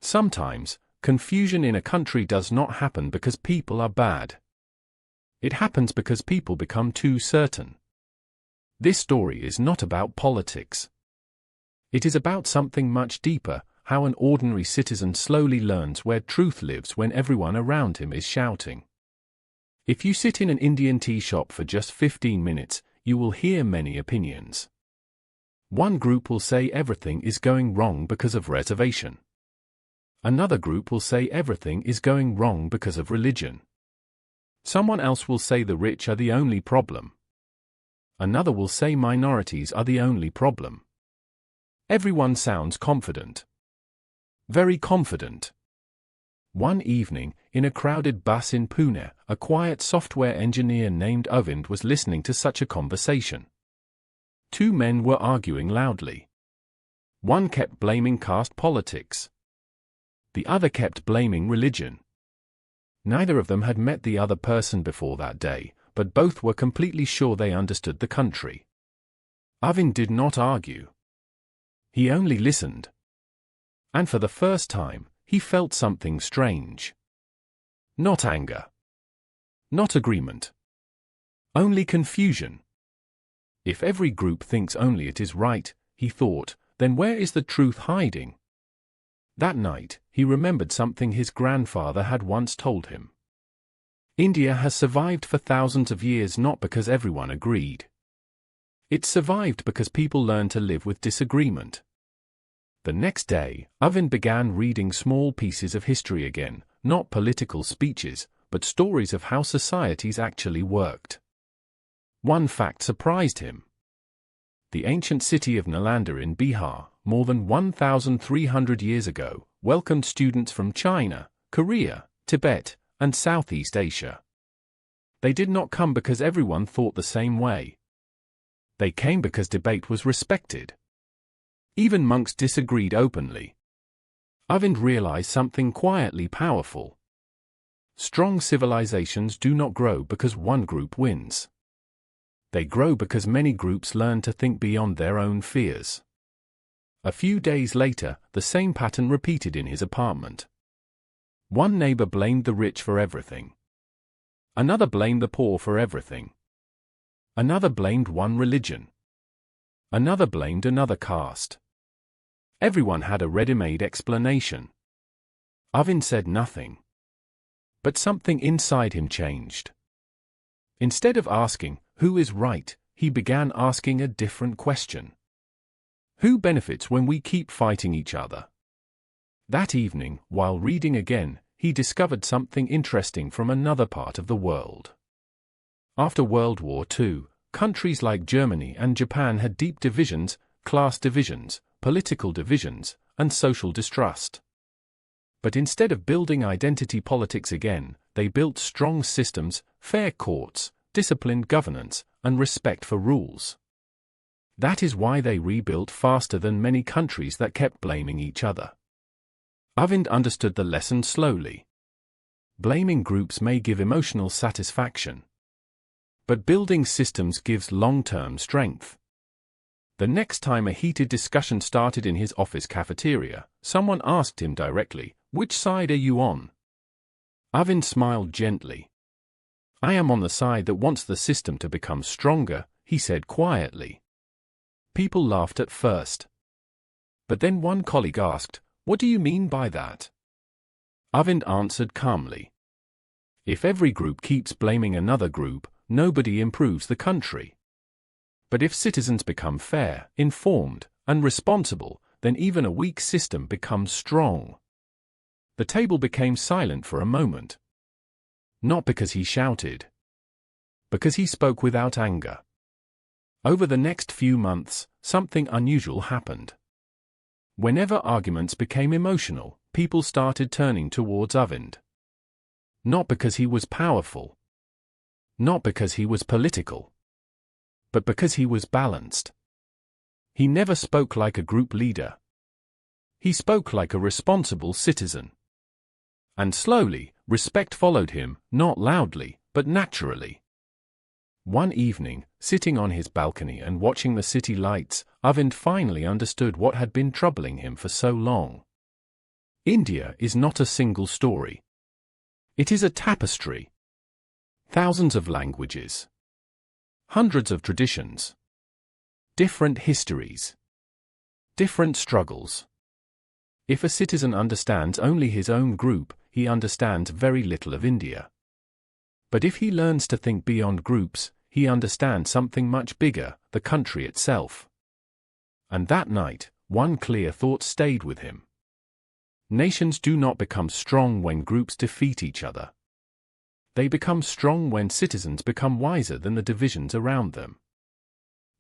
Sometimes, confusion in a country does not happen because people are bad. It happens because people become too certain. This story is not about politics. It is about something much deeper, how an ordinary citizen slowly learns where truth lives when everyone around him is shouting. If you sit in an Indian tea shop for just 15 minutes, you will hear many opinions. One group will say everything is going wrong because of reservation. Another group will say everything is going wrong because of religion. Someone else will say the rich are the only problem. Another will say minorities are the only problem. Everyone sounds confident. Very confident. One evening, in a crowded bus in Pune, a quiet software engineer named Arvind was listening to such a conversation. Two men were arguing loudly. One kept blaming caste politics. The other kept blaming religion. Neither of them had met the other person before that day, but both were completely sure they understood the country. Arvind did not argue. He only listened. And for the first time, he felt something strange. Not anger. Not agreement. Only confusion. If every group thinks only it is right, he thought, then where is the truth hiding? That night, he remembered something his grandfather had once told him. India has survived for thousands of years not because everyone agreed. It survived because people learned to live with disagreement. The next day, Arvind began reading small pieces of history again, not political speeches, but stories of how societies actually worked. One fact surprised him. The ancient city of Nalanda in Bihar, more than 1,300 years ago, welcomed students from China, Korea, Tibet, and Southeast Asia. They did not come because everyone thought the same way. They came because debate was respected. Even monks disagreed openly. Arvind realized something quietly powerful. Strong civilizations do not grow because one group wins. They grow because many groups learn to think beyond their own fears. A few days later, the same pattern repeated in his apartment. One neighbor blamed the rich for everything. Another blamed the poor for everything. Another blamed one religion. Another blamed another caste. Everyone had a ready-made explanation. Arvind said nothing. But something inside him changed. Instead of asking, "Who is right?" he began asking a different question. Who benefits when we keep fighting each other? That evening, while reading again, he discovered something interesting from another part of the world. After World War II, countries like Germany and Japan had deep divisions, class divisions, political divisions, and social distrust. But instead of building identity politics again, they built strong systems, fair courts, disciplined governance, and respect for rules. That is why they rebuilt faster than many countries that kept blaming each other. Arvind understood the lesson slowly. Blaming groups may give emotional satisfaction. But building systems gives long-term strength. The next time a heated discussion started in his office cafeteria, someone asked him directly, "Which side are you on?" Arvind smiled gently. "I am on the side that wants the system to become stronger," he said quietly. People laughed at first. But then one colleague asked, "What do you mean by that?" Arvind answered calmly. "If every group keeps blaming another group, nobody improves the country. But if citizens become fair, informed, and responsible, then even a weak system becomes strong." The table became silent for a moment. Not because he shouted. Because he spoke without anger. Over the next few months, something unusual happened. Whenever arguments became emotional, people started turning towards Arvind. Not because he was powerful. Not because he was political. But because he was balanced. He never spoke like a group leader. He spoke like a responsible citizen. And slowly, respect followed him, not loudly, but naturally. One evening, sitting on his balcony and watching the city lights, Arvind finally understood what had been troubling him for so long. India is not a single story. It is a tapestry. Thousands of languages. Hundreds of traditions. Different histories. Different struggles. If a citizen understands only his own group, he understands very little of India. But if he learns to think beyond groups, he understands something much bigger, the country itself. And that night, one clear thought stayed with him. Nations do not become strong when groups defeat each other. They become strong when citizens become wiser than the divisions around them.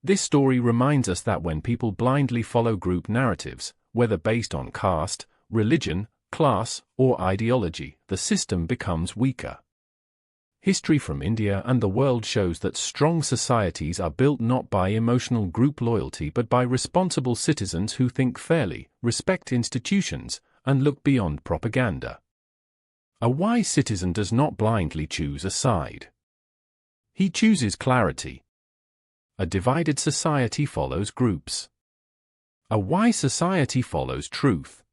This story reminds us that when people blindly follow group narratives, whether based on caste, religion, class, or ideology, the system becomes weaker. History from India and the world shows that strong societies are built not by emotional group loyalty but by responsible citizens who think fairly, respect institutions, and look beyond propaganda. A wise citizen does not blindly choose a side. He chooses clarity. A divided society follows groups. A wise society follows truth.